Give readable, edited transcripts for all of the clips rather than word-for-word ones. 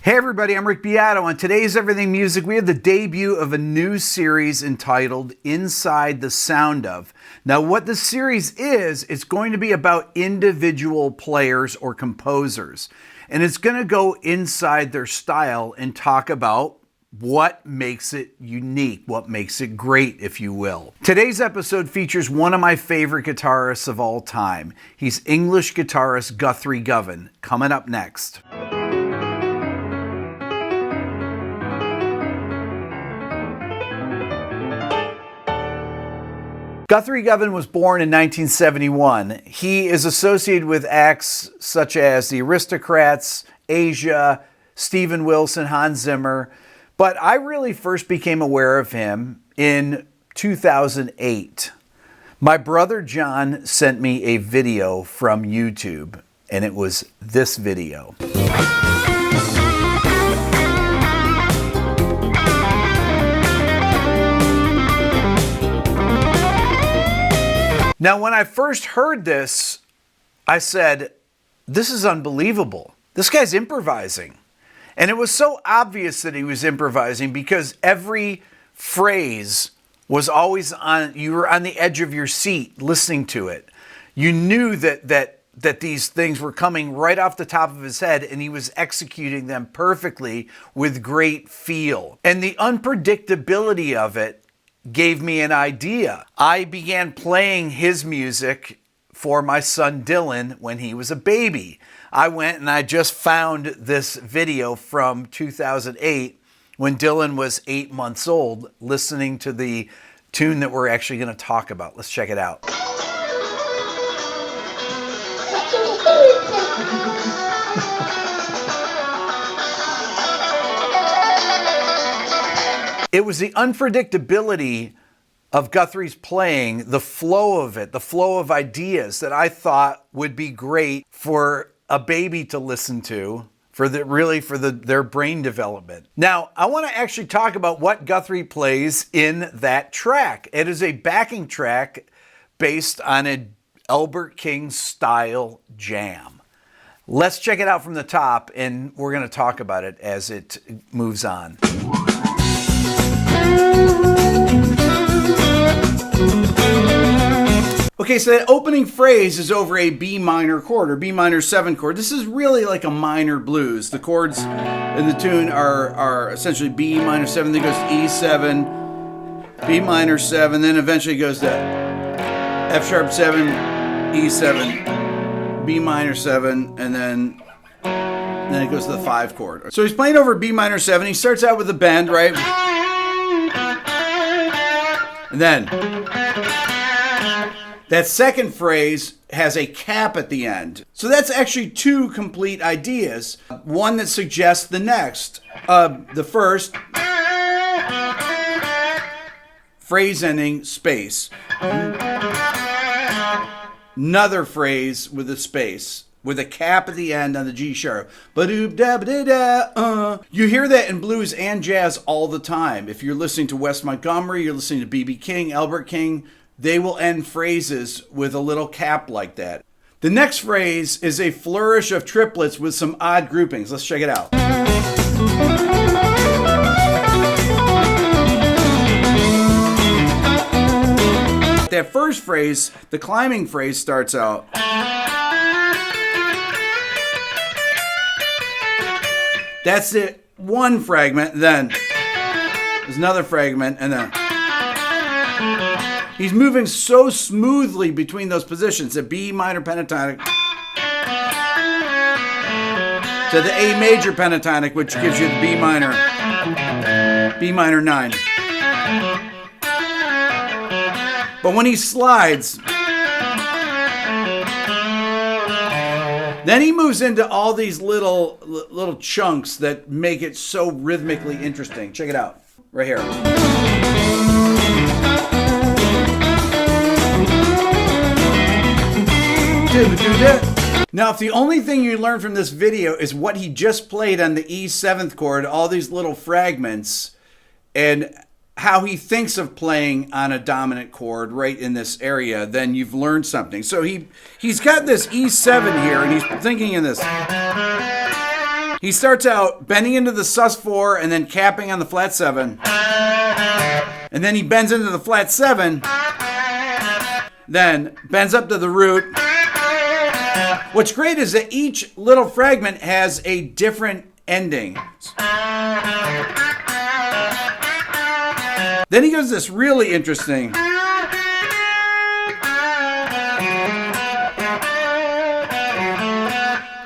Hey everybody, I'm Rick Beato. On today's Everything Music, we have the debut of a new series entitled Inside the Sound Of. Now what the series is, it's going to be about individual players or composers. And it's going to go inside their style and talk about what makes it unique, what makes it great, if you will. Today's episode features one of my favorite guitarists of all time. He's English guitarist Guthrie Govan, coming up next. Guthrie Govan was born in 1971. He is associated with acts such as the Aristocrats, Asia, Steven Wilson, Hans Zimmer, but I really first became aware of him in 2008. My brother John sent me a video from YouTube, and it was this video. Now, when I first heard this, I said, this is unbelievable. This guy's improvising. And it was so obvious that he was improvising because every phrase was always on, you were on the edge of your seat listening to it. You knew that these things were coming right off the top of his head, and he was executing them perfectly with great feel. And the unpredictability of it gave me an idea. I began playing his music for my son Dylan when he was a baby. I went and I just found this video from 2008 when Dylan was 8 months old, listening to the tune that we're actually going to talk about. Let's check it out. It was the unpredictability of Guthrie's playing, the flow of it, the flow of ideas that I thought would be great for a baby to listen to, for their brain development. Now, I want to actually talk about what Guthrie plays in that track. It is a backing track based on an Albert King style jam. Let's check it out from the top, and we're going to talk about it as it moves on. Okay, so that opening phrase is over a B minor chord, or B minor 7 chord. This is really like a minor blues. The chords in the tune are essentially B minor 7, then goes to E7, B minor 7, then eventually goes to F sharp 7, E7, B minor 7, and then it goes to the 5 chord. So he's playing over B minor 7. He starts out with a bend, right? And then that second phrase has a cap at the end. So that's actually two complete ideas. One that suggests the next. The first, phrase ending, space. Another phrase with a space, with a cap at the end on the G sharp. You hear that in blues and jazz all the time. If you're listening to Wes Montgomery, you're listening to B.B. King, Albert King, they will end phrases with a little cap like that. The next phrase is a flourish of triplets with some odd groupings. Let's check it out. That first phrase, the climbing phrase, starts out. That's it. One fragment, then there's another fragment, and then he's moving so smoothly between those positions. The B minor pentatonic to the A major pentatonic, which gives you the B minor 9. But when he slides, then he moves into all these little chunks that make it so rhythmically interesting. Check it out, right here. Now, if the only thing you learn from this video is what he just played on the E7th chord, all these little fragments, and how he thinks of playing on a dominant chord right in this area, then you've learned something. So he's got this E7 here, and he's thinking in this. He starts out bending into the sus4 and then capping on the flat 7. And then he bends into the flat 7, then bends up to the root. What's great is that each little fragment has a different ending. Then he goes this really interesting.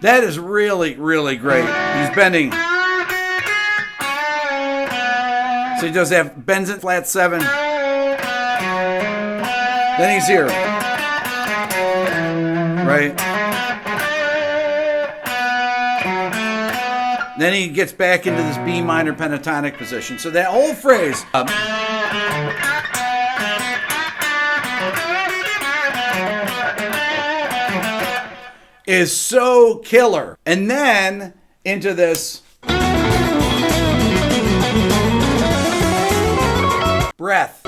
That is really, really great. He's bending. So he does have bends in flat 7. Then he's here. Right? Then he gets back into this B minor pentatonic position. So that whole phrase. Is so killer. And then into this breath.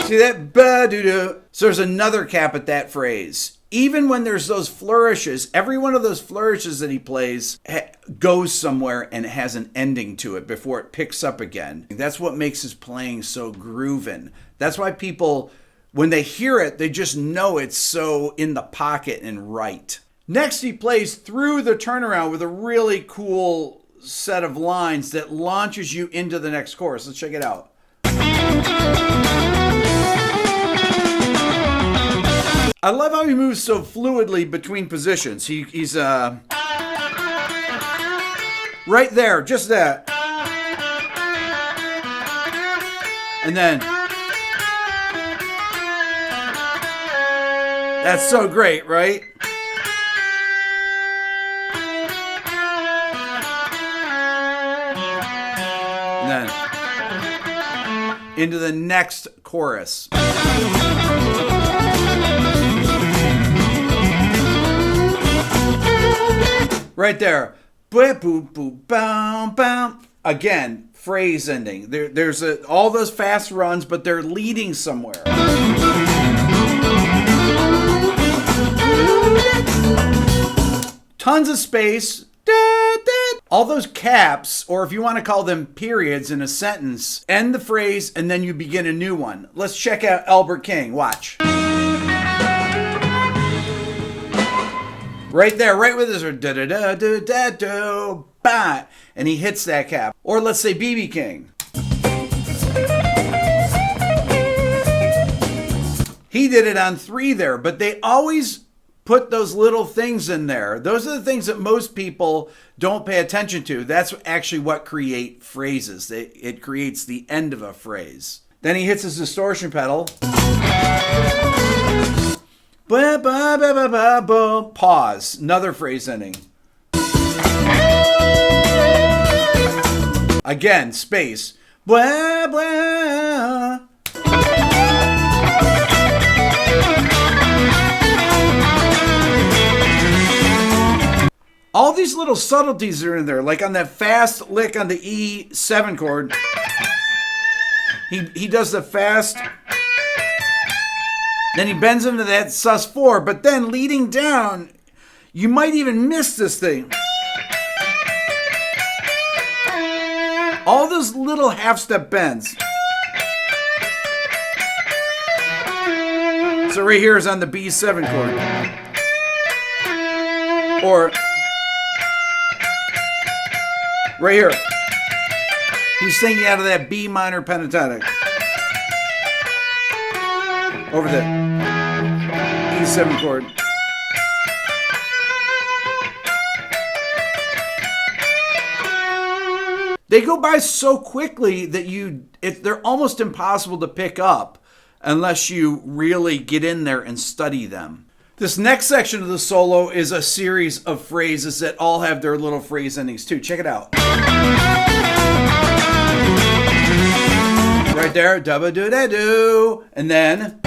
See that? Ba-doo-doo. So there's another cap at that phrase. Even when there's those flourishes, every one of those flourishes that he plays goes somewhere and has an ending to it before it picks up again. That's what makes his playing so groovin'. That's why people, when they hear it, they just know it's so in the pocket and right. Next, he plays through the turnaround with a really cool set of lines that launches you into the next chorus. Let's check it out. I love how he moves so fluidly between positions. He's right there, just that. And then that's so great, right? And then into the next chorus. Right there. Again, phrase ending. There's all those fast runs, but they're leading somewhere. Tons of space. All those caps, or if you want to call them periods in a sentence, end the phrase and then you begin a new one. Let's check out Albert King. Watch. Right there, right with his da-da-da-da-da-da-ba, and he hits that cap. Or let's say B.B. King. He did it on 3 there, but they always put those little things in there. Those are the things that most people don't pay attention to. That's actually what create phrases. It creates the end of a phrase. Then he hits his distortion pedal. Pause. Another phrase ending. Again, space. All these little subtleties are in there, like on that fast lick on the E7 chord. He does the fast. Then he bends into that sus4, but then leading down, you might even miss this thing. All those little half-step bends. So right here is on the B7 chord. Or right here. He's singing out of that B minor pentatonic. Over the E7 chord. They go by so quickly that they're almost impossible to pick up unless you really get in there and study them. This next section of the solo is a series of phrases that all have their little phrase endings too. Check it out. Right there, da-ba-do-da-do, and then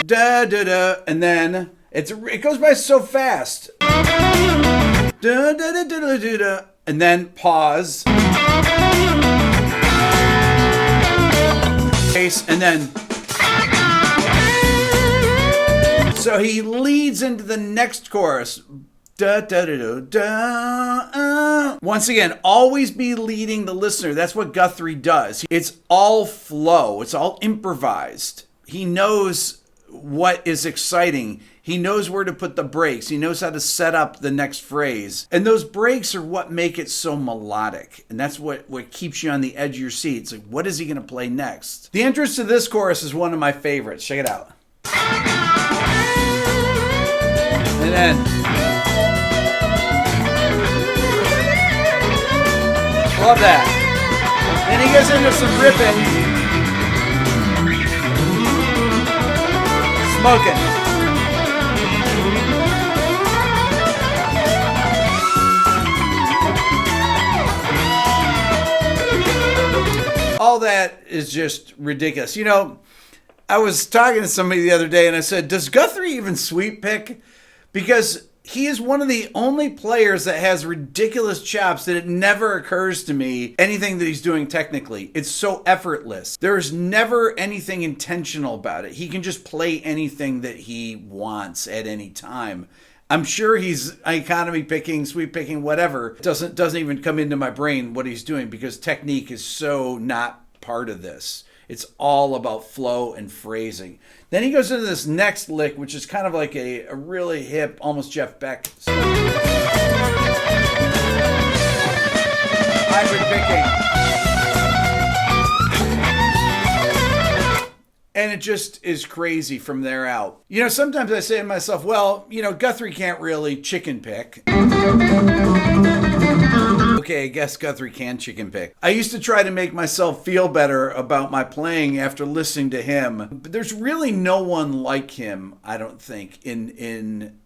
da-da-da, and then it goes by so fast. Da-da-da-da-da-da, and then pause. And then So he leads into the next chorus. Da, da, da, da, da, Once again, always be leading the listener. That's what Guthrie does. It's all flow. It's all improvised. He knows what is exciting. He knows where to put the breaks. He knows how to set up the next phrase. And those breaks are what make it so melodic. And that's what keeps you on the edge of your seat. It's like, what is he going to play next? The entrance to this chorus is one of my favorites. Check it out. And then... love that. Then he goes into some ripping. Smoking. All that is just ridiculous. You know, I was talking to somebody the other day and I said, does Guthrie even sweep pick? Because he is one of the only players that has ridiculous chops that it never occurs to me anything that he's doing technically. It's so effortless. There's never anything intentional about it. He can just play anything that he wants at any time. I'm sure he's economy picking, sweep picking, whatever. It doesn't even come into my brain what he's doing because technique is so not part of this. It's all about flow and phrasing. Then he goes into this next lick, which is kind of like a really hip, almost Jeff Beck hybrid picking. And it just is crazy from there out. You know, sometimes I say to myself, well, you know, Guthrie can't really chicken pick. Okay, I guess Guthrie can chicken pick. I used to try to make myself feel better about my playing after listening to him. But there's really no one like him, I don't think, in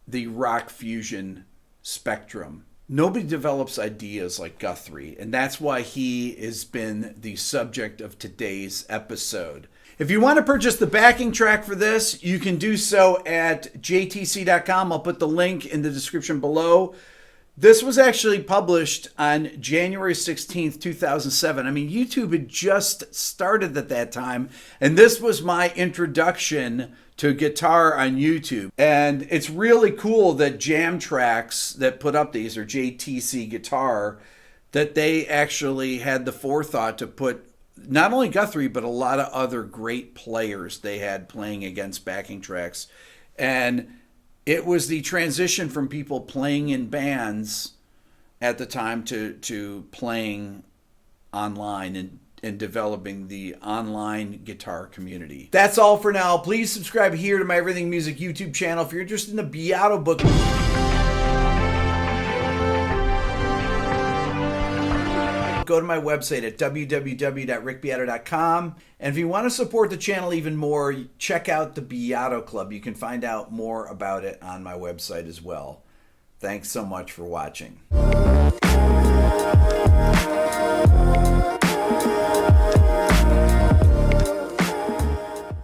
the rock fusion spectrum. Nobody develops ideas like Guthrie, and that's why he has been the subject of today's episode. If you want to purchase the backing track for this, you can do so at jtc.com. I'll put the link in the description below. This was actually published on January 16th, 2007. I mean, YouTube had just started at that time, and this was my introduction to guitar on YouTube. And it's really cool that Jam Tracks that put up these, or JTC Guitar, that they actually had the forethought to put not only Guthrie, but a lot of other great players they had playing against backing tracks. And it was the transition from people playing in bands at the time to playing online and developing the online guitar community. That's all for now. Please subscribe here to my Everything Music YouTube channel if you're interested in the Beato book. Go to my website at www.rickbeato.com. And if you want to support the channel even more, check out the Beato Club. You can find out more about it on my website as well. Thanks so much for watching.